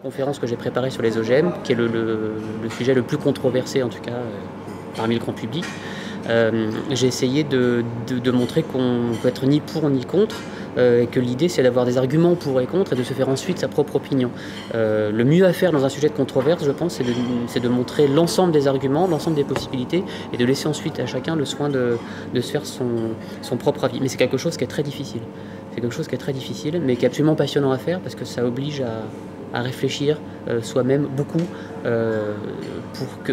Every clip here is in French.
Conférence que j'ai préparée sur les OGM, qui est le sujet le plus controversé en tout cas parmi le grand public, j'ai essayé de montrer qu'on peut être ni pour ni contre, et que l'idée c'est d'avoir des arguments pour et contre et de se faire ensuite sa propre opinion. Le mieux à faire dans un sujet de controverse, je pense, c'est de montrer l'ensemble des arguments, l'ensemble des possibilités, et de laisser ensuite à chacun le soin de se faire son propre avis. Mais c'est quelque chose qui est très difficile. C'est quelque chose qui est très difficile, mais qui est absolument passionnant à faire parce que ça oblige à réfléchir soi-même beaucoup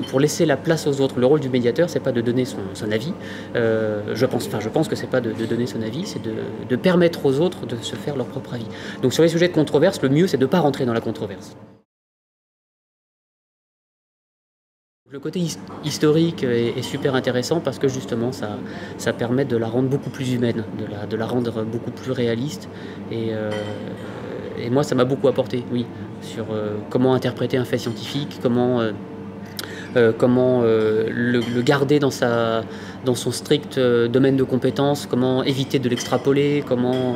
pour laisser la place aux autres. Le rôle du médiateur, c'est pas de donner son avis. Je pense que c'est pas de donner son avis, c'est de permettre aux autres de se faire leur propre avis. Donc sur les sujets de controverse, le mieux c'est de ne pas rentrer dans la controverse. Le côté historique est super intéressant parce que justement ça permet de la rendre beaucoup plus humaine, de la rendre beaucoup plus réaliste. Et moi ça m'a beaucoup apporté, oui, sur comment interpréter un fait scientifique, comment le garder dans son strict domaine de compétences, comment éviter de l'extrapoler, comment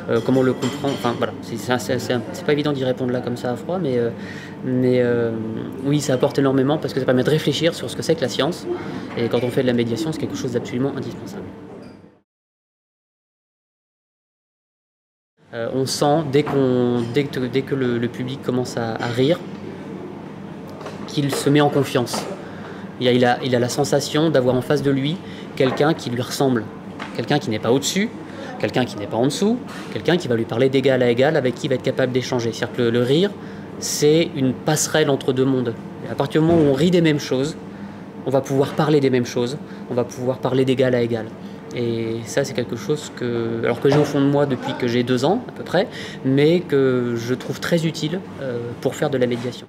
le comprendre. Enfin voilà, c'est pas évident d'y répondre là comme ça à froid, mais oui, ça apporte énormément parce que ça permet de réfléchir sur ce que c'est que la science. Et quand on fait de la médiation, c'est quelque chose d'absolument indispensable. On sent dès que le public commence à rire, qu'il se met en confiance. Il a la sensation d'avoir en face de lui quelqu'un qui lui ressemble, quelqu'un qui n'est pas au-dessus, quelqu'un qui n'est pas en dessous, quelqu'un qui va lui parler d'égal à égal, avec qui il va être capable d'échanger. C'est-à-dire que le rire, c'est une passerelle entre deux mondes. Et à partir du moment où on rit des mêmes choses, on va pouvoir parler des mêmes choses, on va pouvoir parler d'égal à égal. Et ça, c'est quelque chose que j'ai au fond de moi depuis que j'ai 2 ans à peu près, mais que je trouve très utile pour faire de la médiation.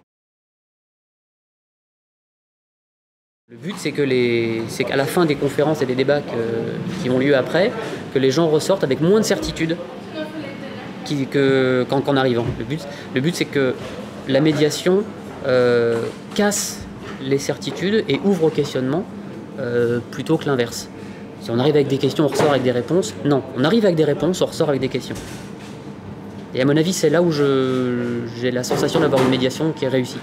Le but, c'est qu'à la fin des conférences et des débats qui ont lieu après, que les gens ressortent avec moins de certitude qu'en arrivant. Le but, c'est que la médiation casse les certitudes et ouvre au questionnement plutôt que l'inverse. Si on arrive avec des questions, on ressort avec des réponses. Non, on arrive avec des réponses, on ressort avec des questions. Et à mon avis, c'est là où j'ai la sensation d'avoir une médiation qui est réussie.